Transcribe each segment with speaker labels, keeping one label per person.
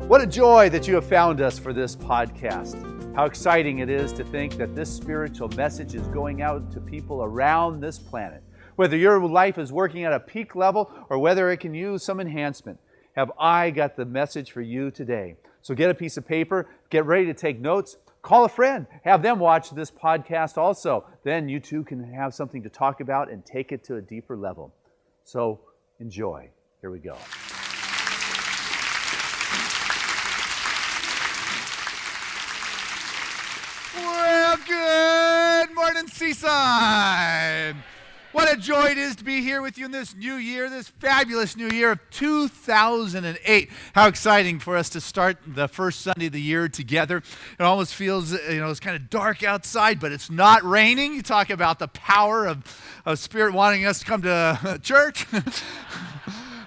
Speaker 1: What a joy that you have found us for this podcast. How exciting it is to think that this spiritual message is going out to people around this planet. Whether your life is working at a peak level or whether it can use some enhancement, have I got the message for you today. So get a piece of paper, get ready to take notes, call a friend, have them watch this podcast also. Then you too can have something to talk about and take it to a deeper level. So enjoy. Here we go.
Speaker 2: Well, good morning, Seaside. What a joy it is to be here with you in this new year, this fabulous new year of 2008. How exciting for us to start the first Sunday of the year together. It almost feels, it's kind of dark outside, but it's not raining. You talk about the power of Spirit wanting us to come to church.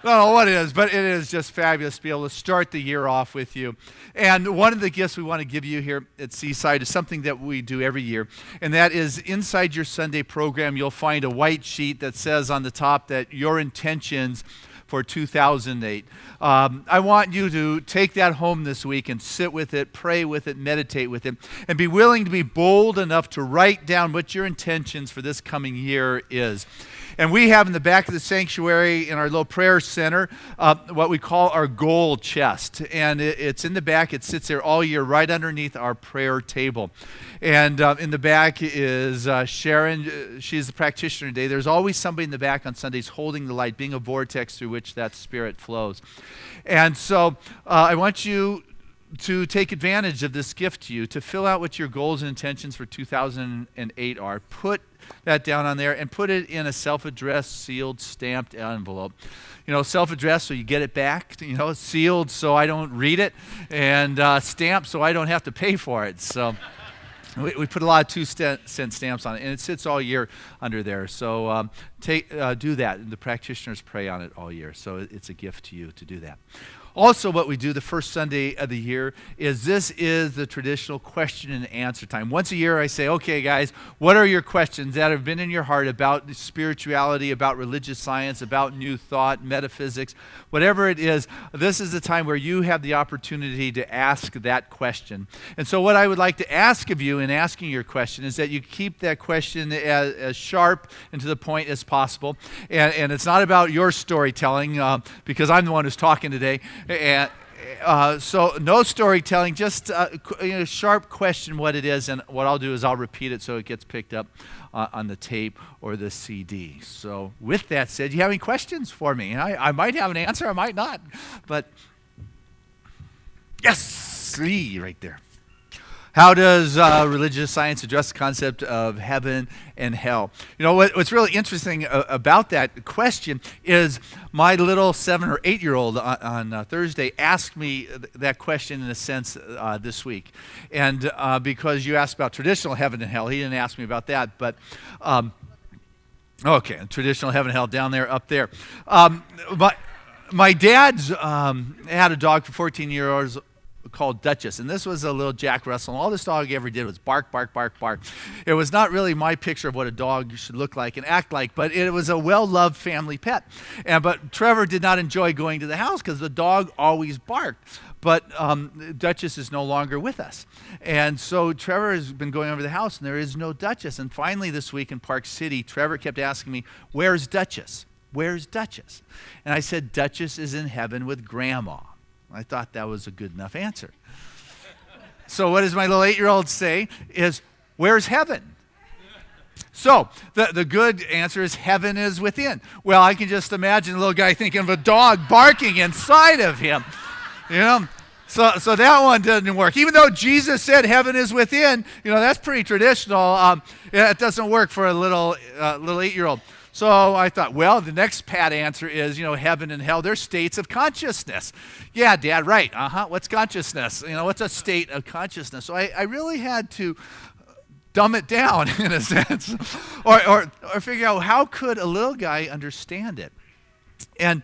Speaker 2: I don't know what it is, but it is just fabulous to be able to start the year off with you. And one of the gifts we want to give you here at Seaside is something that we do every year, and that is inside your Sunday program, you'll find a white sheet that says on the top that your intentions for 2008. I want you to take that home this week and sit with it, pray with it, meditate with it, and be willing to be bold enough to write down what your intentions for this coming year is. And we have in the back of the sanctuary in our little prayer center what we call our goal chest. And it's in the back. It sits there all year right underneath our prayer table. And in the back is Sharon. She's the practitioner today. There's always somebody in the back on Sundays holding the light, being a vortex through which that Spirit flows. And so I want you to take advantage of this gift to you, to fill out what your goals and intentions for 2008 are. Put that down on there and put it in a self-addressed, sealed, stamped envelope. Self-addressed so you get it back, sealed so I don't read it, and stamped so I don't have to pay for it. So we put a lot of 2-cent stamps on it, and it sits all year under there. So do that. The practitioners pray on it all year. So it's a gift to you to do that. Also, what we do the first Sunday of the year is the traditional question and answer time. Once a year I say, okay guys, what are your questions that have been in your heart about spirituality, about religious science, about new thought, metaphysics, whatever it is. This is the time where you have the opportunity to ask that question. And so what I would like to ask of you in asking your question is that you keep that question as sharp and to the point as possible. And it's not about your storytelling because I'm the one who's talking today. And so no storytelling, just sharp question what it is, and what I'll do is I'll repeat it so it gets picked up on the tape or the CD. So with that said, you have any questions for me? I might have an answer, I might not, but yes, right there. How does religious science address the concept of heaven and hell? What's really interesting about that question is my little 7 or 8-year-old on Thursday asked me that question in a sense this week. And because you asked about traditional heaven and hell, he didn't ask me about that. But, okay, traditional heaven and hell down there, up there. My dad's had a dog for 14 years called Duchess, and this was a little Jack Russell, and all this dog ever did was bark, bark, bark, bark. It was not really my picture of what a dog should look like and act like, but it was a well-loved family pet. But Trevor did not enjoy going to the house because the dog always barked. But Duchess is no longer with us. And so Trevor has been going over to the house, and there is no Duchess. And finally this week in Park City, Trevor kept asking me, where's Duchess? Where's Duchess? And I said, Duchess is in heaven with Grandma. I thought that was a good enough answer. So what does my little 8-year-old say is, where's heaven? So the good answer is heaven is within. Well, I can just imagine the little guy thinking of a dog barking inside of him. So that one doesn't work. Even though Jesus said heaven is within, that's pretty traditional. It doesn't work for a little 8-year-old. So I thought, well, the next pat answer is, heaven and hell, they're states of consciousness. Yeah, Dad, right. What's consciousness? What's a state of consciousness? So I really had to dumb it down in a sense, or figure out how could a little guy understand it. And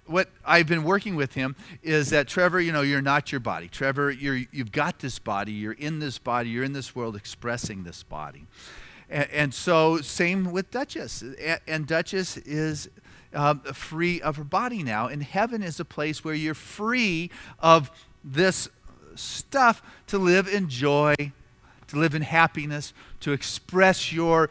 Speaker 2: what I've been working with him is that, Trevor, you're not your body. Trevor, you've got this body. You're in this body. You're in this world expressing this body. And so same with Duchess. And Duchess is free of her body now. And heaven is a place where you're free of this stuff to live in joy, to live in happiness, to express your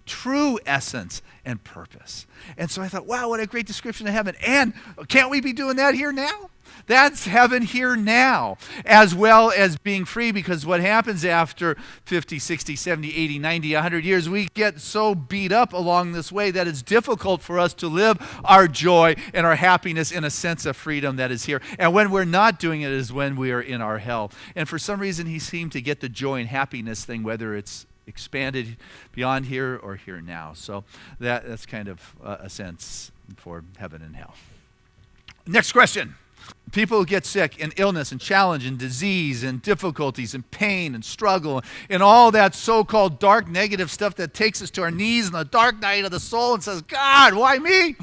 Speaker 2: true essence and purpose. And so I thought, wow, what a great description of heaven. And can't we be doing that here now? That's heaven here now, as well as being free, because what happens after 50, 60, 70, 80, 90, 100 years, we get so beat up along this way that it's difficult for us to live our joy and our happiness in a sense of freedom that is here. And when we're not doing it is when we are in our hell. And for some reason, he seemed to get the joy and happiness thing, whether it's expanded beyond here or here now. So that's kind of a sense for heaven and hell. Next question. People who get sick and illness and challenge and disease and difficulties and pain and struggle and all that so-called dark negative stuff that takes us to our knees in the dark night of the soul and says, God, why me?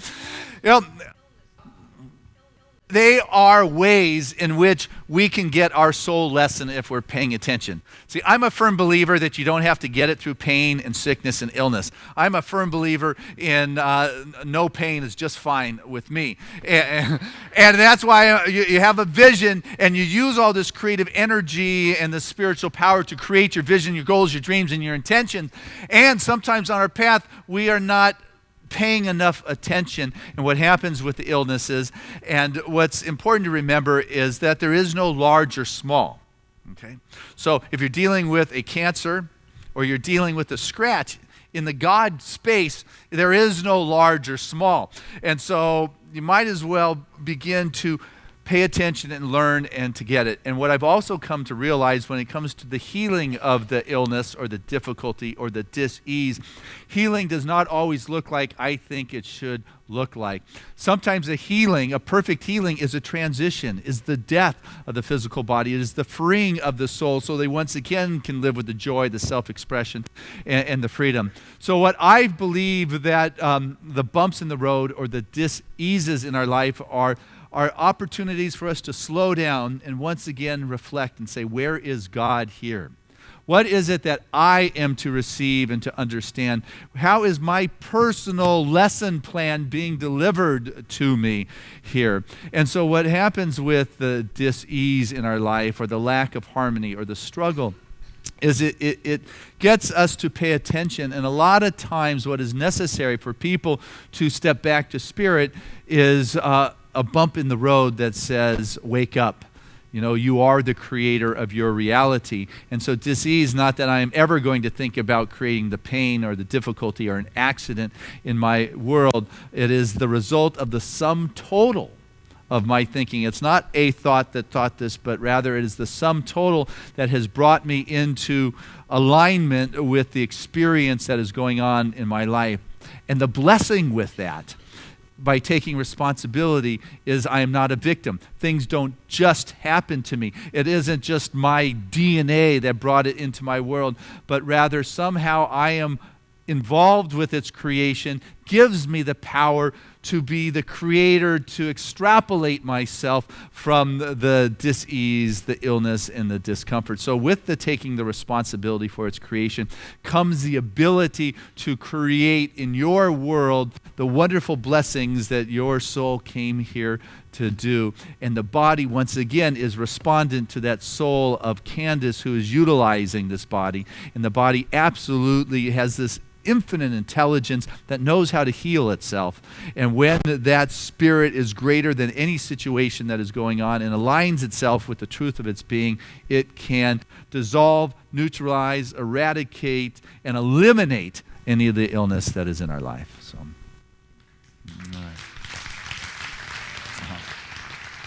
Speaker 2: They are ways in which we can get our soul lesson if we're paying attention. See, I'm a firm believer that you don't have to get it through pain and sickness and illness. I'm a firm believer in no pain is just fine with me. And that's why you have a vision and you use all this creative energy and the spiritual power to create your vision, your goals, your dreams, and your intentions. And sometimes on our path, we are not paying enough attention. And what happens with the illnesses, and what's important to remember is that there is no large or small. Okay? So if you're dealing with a cancer or you're dealing with a scratch, in the God space, there is no large or small. And so you might as well begin to pay attention and learn and to get it. And what I've also come to realize when it comes to the healing of the illness or the difficulty or the dis-ease, healing does not always look like I think it should look like. Sometimes a healing, a perfect healing, is a transition, is the death of the physical body. It is the freeing of the soul so they once again can live with the joy, the self-expression, and the freedom. So what I believe that the bumps in the road or the dis-eases in our life are opportunities for us to slow down and once again reflect and say, where is God here? What is it that I am to receive and to understand? How is my personal lesson plan being delivered to me here? And so what happens with the dis-ease in our life or the lack of harmony or the struggle is it gets us to pay attention. And a lot of times what is necessary for people to step back to spirit is a bump in the road that says, wake up. You know, you are the creator of your reality. And so dis-ease, not that I am ever going to think about creating the pain or the difficulty or an accident in my world. It is the result of the sum total of my thinking. It's not a thought that thought this, but rather it is the sum total that has brought me into alignment with the experience that is going on in my life. And the blessing with that, by taking responsibility, is I am not a victim. Things don't just happen to me. It isn't just my DNA that brought it into my world, but rather somehow I am involved with its creation, gives me the power to be the creator, to extrapolate myself from the dis-ease, the illness, and the discomfort. So with the taking the responsibility for its creation comes the ability to create in your world the wonderful blessings that your soul came here to do. And the body, once again, is respondent to that soul of Candace who is utilizing this body. And the body absolutely has this infinite intelligence that knows how to heal itself. And when that spirit is greater than any situation that is going on and aligns itself with the truth of its being, it can dissolve, neutralize, eradicate, and eliminate any of the illness that is in our life. So, all right.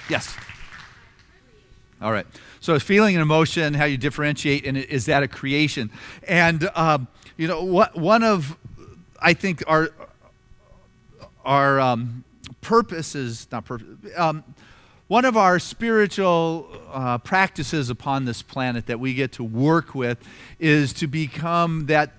Speaker 2: Yes. All right. So feeling and emotion, how you differentiate, and is that a creation? And you know, one of, I think, our purposes, not purpose, one of our spiritual practices upon this planet that we get to work with is to become that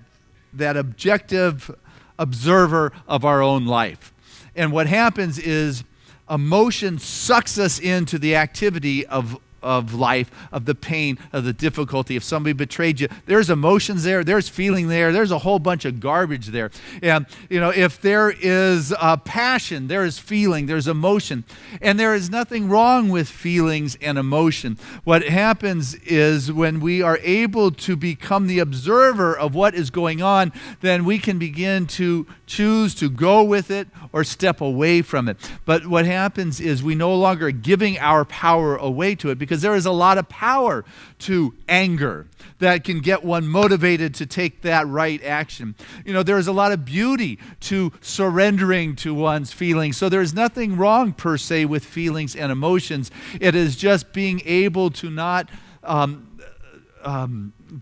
Speaker 2: objective observer of our own life. And what happens is emotion sucks us into the activity of of life, of the pain, of the difficulty. If somebody betrayed you, there's emotions there, there's feeling there, there's a whole bunch of garbage there. And, if there is passion, there is feeling, there's emotion. And there is nothing wrong with feelings and emotion. What happens is when we are able to become the observer of what is going on, then we can begin to choose to go with it or step away from it. But what happens is we no longer are giving our power away to it, because there is a lot of power to anger that can get one motivated to take that right action. There is a lot of beauty to surrendering to one's feelings. So there's nothing wrong per se with feelings and emotions. It is just being able to not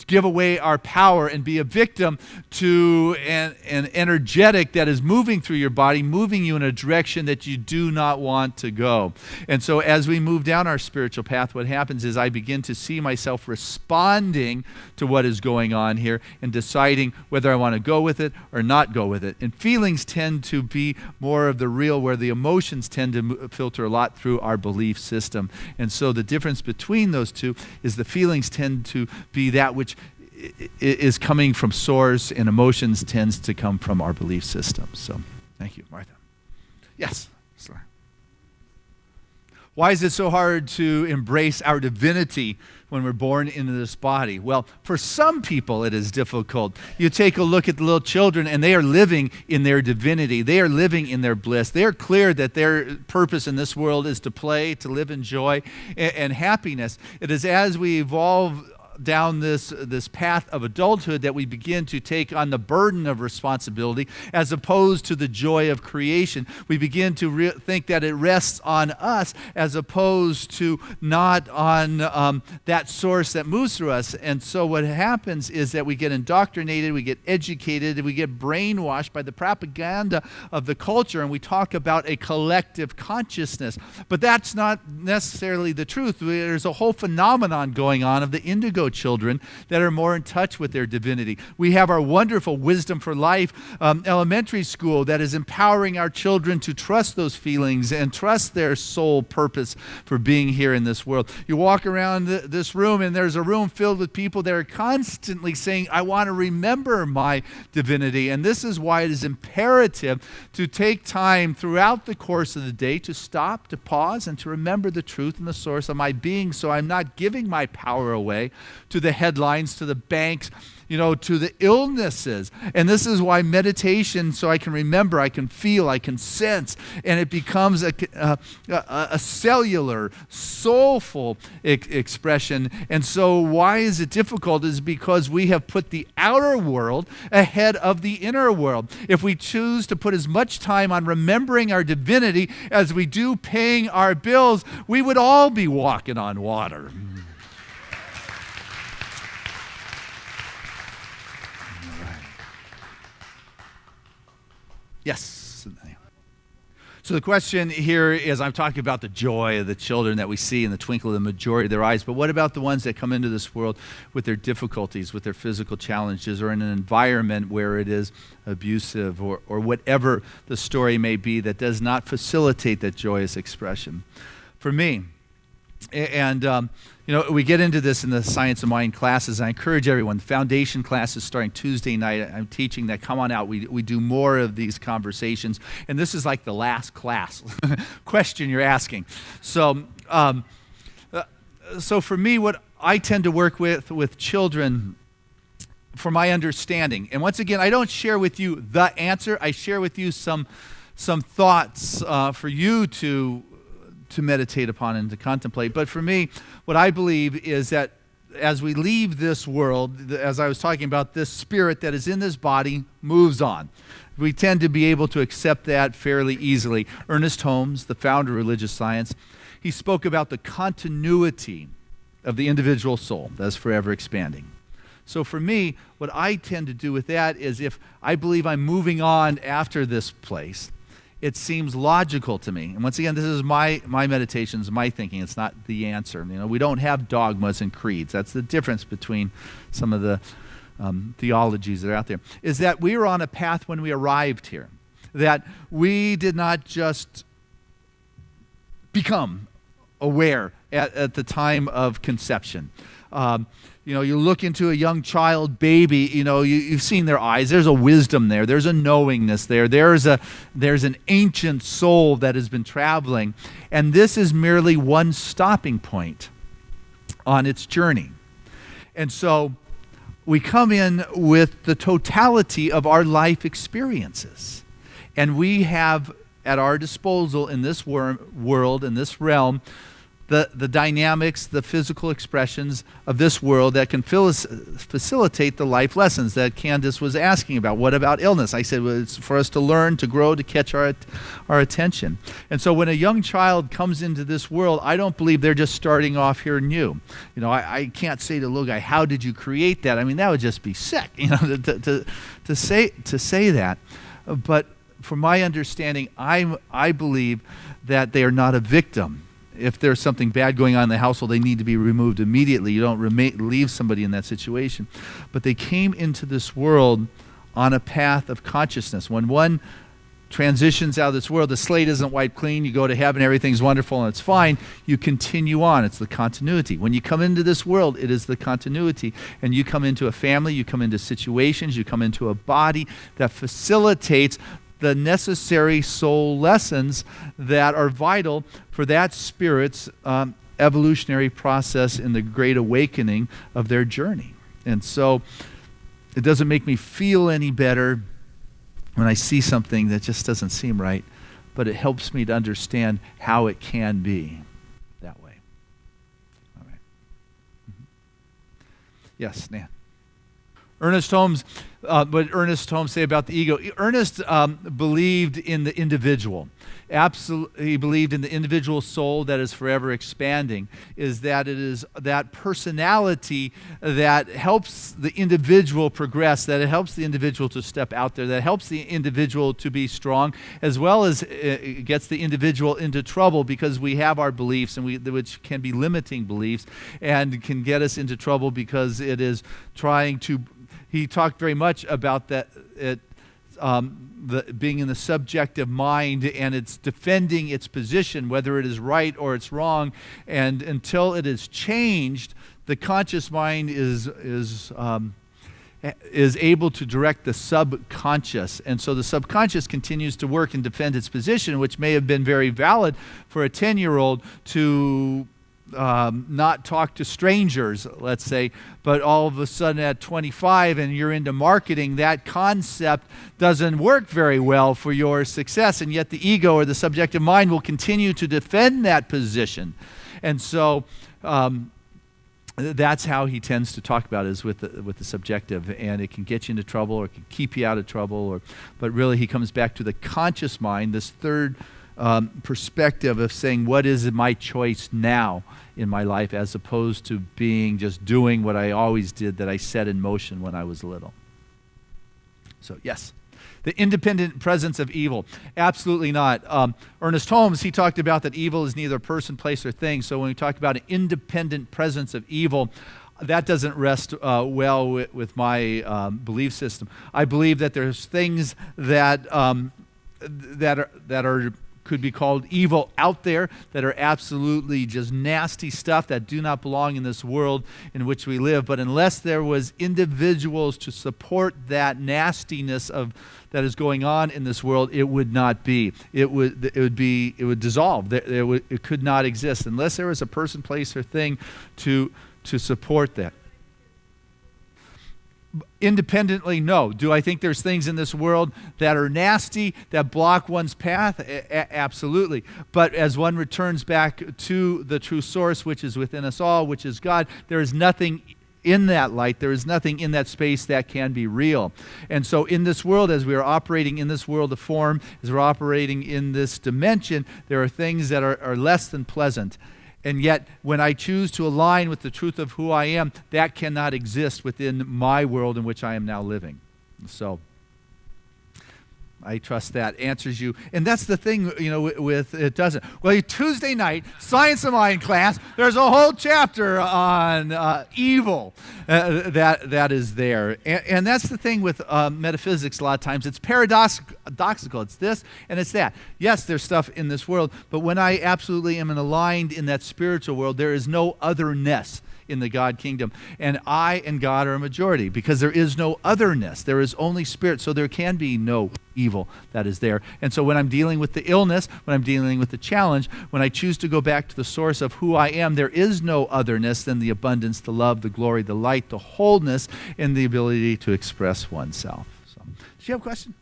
Speaker 2: give away our power and be a victim to an energetic that is moving through your body, moving you in a direction that you do not want to go. And so as we move down our spiritual path, what happens is I begin to see myself responding to what is going on here and deciding whether I want to go with it or not go with it. And feelings tend to be more of the real, where the emotions tend to filter a lot through our belief system. And so the difference between those two is the feelings tend to be that which is coming from source, and emotions tends to come from our belief system. So, thank you, Martha. Yes. Sorry. Why is it so hard to embrace our divinity when we're born into this body? Well, for some people it is difficult. You take a look at the little children, and they are living in their divinity. They are living in their bliss. They are clear that their purpose in this world is to play, to live in joy and happiness. It is as we evolve down this path of adulthood that we begin to take on the burden of responsibility as opposed to the joy of creation. We begin to think that it rests on us as opposed to not on that source that moves through us. And so what happens is that we get indoctrinated, we get educated, and we get brainwashed by the propaganda of the culture, and we talk about a collective consciousness. But that's not necessarily the truth. There's a whole phenomenon going on of the indigo children that are more in touch with their divinity. We have our wonderful Wisdom for Life elementary school that is empowering our children to trust those feelings and trust their soul purpose for being here in this world. You walk around this room, and there's a room filled with people that are constantly saying, I want to remember my divinity. And this is why it is imperative to take time throughout the course of the day to stop, to pause, and to remember the truth and the source of my being, so I'm not giving my power away to the headlines, to the banks, to the illnesses. And this is why meditation, so I can remember, I can feel, I can sense, and it becomes a cellular, soulful expression. And so why is it difficult is because we have put the outer world ahead of the inner world. If we choose to put as much time on remembering our divinity as we do paying our bills, we would all be walking on water. Yes. So the question here is, I'm talking about the joy of the children that we see in the twinkle of the majority of their eyes, but what about the ones that come into this world with their difficulties, with their physical challenges, or in an environment where it is abusive, or whatever the story may be that does not facilitate that joyous expression? For me, and we get into this in the Science of Mind classes. I encourage everyone. The foundation class is starting Tuesday night. I'm teaching that. Come on out. We do more of these conversations. And this is like the last class question you're asking. So for me, what I tend to work with children, for my understanding, and once again, I don't share with you the answer. I share with you some thoughts for you to meditate upon and to contemplate. But for me, what I believe is that as we leave this world, as I was talking about, this spirit that is in this body moves on. We tend to be able to accept that fairly easily. Ernest Holmes, the founder of religious science, he spoke about the continuity of the individual soul that is forever expanding. So for me, what I tend to do with that is, if I believe I'm moving on after this place, it seems logical to me. And once again, this is my meditations, my thinking. It's not the answer. We don't have dogmas and creeds. That's the difference between some of the theologies that are out there. Is that we were on a path when we arrived here. That we did not just become aware at the time of conception. You look into a young child, baby, you've seen their eyes. There's a wisdom there. There's a knowingness there. There's an ancient soul that has been traveling. And this is merely one stopping point on its journey. And so we come in with the totality of our life experiences. And we have at our disposal in this world, in this realm, the dynamics, the physical expressions of this world that can facilitate the life lessons that Candace was asking about. What about illness? I said, well, it's for us to learn, to grow, to catch our attention. And so when a young child comes into this world, I don't believe they're just starting off here new. I can't say to the little guy, how did you create that? I mean, that would just be sick, to say that. But from my understanding, I believe that they are not a victim. If there's something bad going on in the household, they need to be removed immediately. You don't leave somebody in that situation. But they came into this world on a path of consciousness. When one transitions out of this world, the slate isn't wiped clean, you go to heaven, everything's wonderful and it's fine, you continue on. It's the continuity. When you come into this world, it is the continuity. And you come into a family, you come into situations, you come into a body that facilitates the necessary soul lessons that are vital for that spirit's evolutionary process in the great awakening of their journey. And so it doesn't make me feel any better when I see something that just doesn't seem right, but it helps me to understand how it can be that way. All right. Mm-hmm. Yes, Nan. Ernest Holmes, what did Ernest Holmes say about the ego? Ernest believed in the individual. Absolutely, he believed in the individual soul that is forever expanding, is that it is that personality that helps the individual progress, that it helps the individual to step out there, that helps the individual to be strong, as well as it gets the individual into trouble because we have our beliefs, and which can be limiting beliefs, and can get us into trouble because it is trying to. He talked very much about that. Being in the subjective mind, and it's defending its position, whether it is right or it's wrong, and until it is changed, the conscious mind is able to direct the subconscious, and so the subconscious continues to work and defend its position, which may have been very valid for a 10-year-old to not talk to strangers, let's say, but all of a sudden at 25 and you're into marketing, that concept doesn't work very well for your success, and yet the ego or the subjective mind will continue to defend that position. And so that's how he tends to talk about it, is with the subjective, and it can get you into trouble or it can keep you out of trouble, but really he comes back to the conscious mind, this third perspective of saying, what is my choice now in my life, as opposed to being just doing what I always did, that I set in motion when I was little. So yes, the independent presence of evil. Absolutely not. Ernest Holmes, he talked about that evil is neither person, place, or thing. So when we talk about an independent presence of evil, that doesn't rest well with my belief system. I believe that there's things that could be called evil out there, that are absolutely just nasty stuff that do not belong in this world in which we live. But unless there was individuals to support that nastiness that is going on in this world, it would not be. It would dissolve. It could not exist unless there was a person, place, or thing to support that. Independently, no. Do I think there's things in this world that are nasty, that block one's path? Absolutely. But as one returns back to the true source, which is within us all, which is God, there is nothing in that light, there is nothing in that space that can be real. And so in this world, as we are operating in this world of form, as we're operating in this dimension, there are things that are less than pleasant. And yet, when I choose to align with the truth of who I am, that cannot exist within my world in which I am now living. So, I trust that answers you. And that's the thing, with it doesn't. Well, Tuesday night, Science of Mind class, there's a whole chapter on evil that is there. And that's the thing with metaphysics a lot of times. It's paradoxical. It's this and it's that. Yes, there's stuff in this world, but when I absolutely am aligned in that spiritual world, there is no otherness in the God kingdom. And I and God are a majority because there is no otherness. There is only spirit, so there can be no evil that is there. And so when I'm dealing with the illness, when I'm dealing with the challenge, when I choose to go back to the source of who I am, there is no otherness than the abundance, the love, the glory, the light, the wholeness, and the ability to express oneself. So, did you have a question?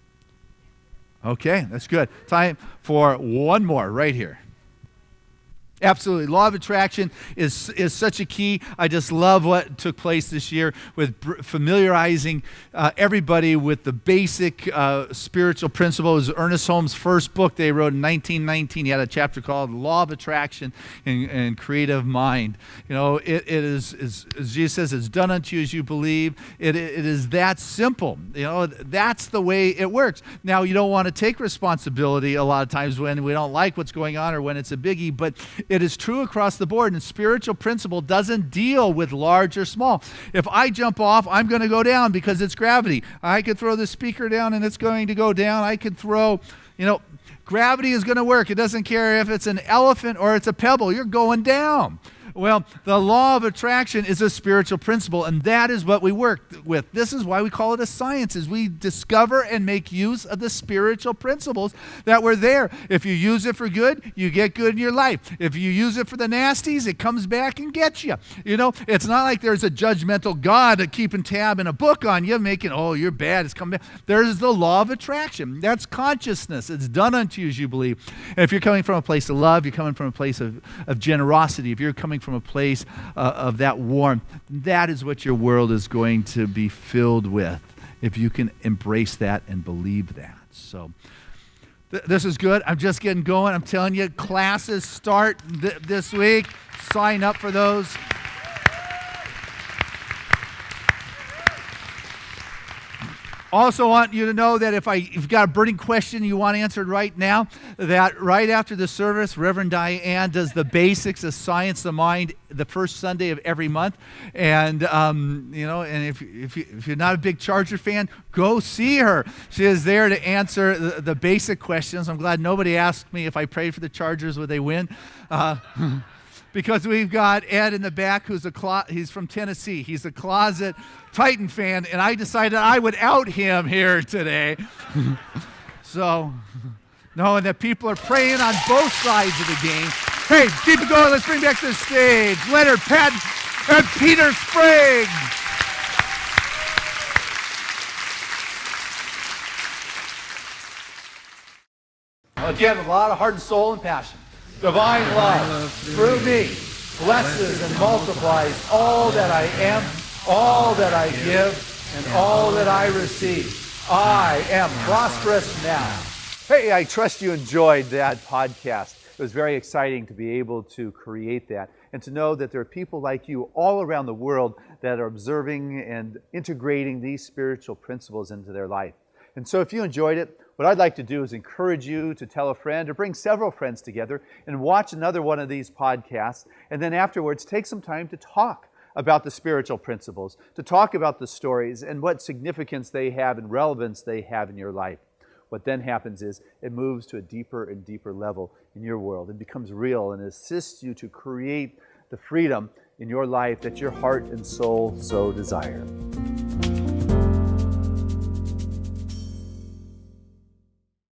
Speaker 2: Okay, that's good. Time for one more right here. Absolutely. Law of attraction is such a key. I just love what took place this year with familiarizing everybody with the basic spiritual principles. It was Ernest Holmes' first book they wrote in 1919. He had a chapter called Law of Attraction and Creative Mind. It is, as Jesus says, it's done unto you as you believe. It is that simple. That's the way it works. Now, you don't want to take responsibility a lot of times when we don't like what's going on or when it's a biggie, but it is true across the board, and spiritual principle doesn't deal with large or small. If I jump off, I'm going to go down because it's gravity. I could throw the speaker down and it's going to go down. I could throw, gravity is going to work. It doesn't care if it's an elephant or it's a pebble. You're going down. Well, the law of attraction is a spiritual principle, and that is what we work with. This is why we call it a science, is we discover and make use of the spiritual principles that were there. If you use it for good, you get good in your life. If you use it for the nasties, it comes back and gets you. It's not like there's a judgmental God keeping tab in a book on you, making, oh, you're bad, it's coming back. There's the law of attraction. That's consciousness. It's done unto you as you believe. And if you're coming from a place of love, you're coming from a place of generosity, if you're coming from a place of that warmth, that is what your world is going to be filled with if you can embrace that and believe that. So this is good. I'm just getting going. I'm telling you, classes start this week. Sign up for those. Also want you to know that if you've got a burning question you want answered right now, that right after the service, Reverend Diane does the basics of Science of Mind the first Sunday of every month. And, and if you're not a big Charger fan, go see her. She is there to answer the basic questions. I'm glad nobody asked me if I prayed for the Chargers, would they win? Because we've got Ed in the back he's from Tennessee. He's a closet Titan fan, and I decided I would out him here today. So, knowing that people are praying on both sides of the game. Hey, keep it going. Let's bring back to the stage Leonard Patton and Peter Sprague. Again, with a lot of heart and soul and passion. Divine love through me blesses and multiplies all that I am, all that I give, and all that I receive. I am prosperous now.
Speaker 1: Hey, I trust you enjoyed that podcast. It was very exciting to be able to create that and to know that there are people like you all around the world that are observing and integrating these spiritual principles into their life. And so if you enjoyed it, what I'd like to do is encourage you to tell a friend or bring several friends together and watch another one of these podcasts. And then afterwards, take some time to talk about the spiritual principles, to talk about the stories and what significance they have and relevance they have in your life. What then happens is it moves to a deeper and deeper level in your world. It becomes real and assists you to create the freedom in your life that your heart and soul so desire.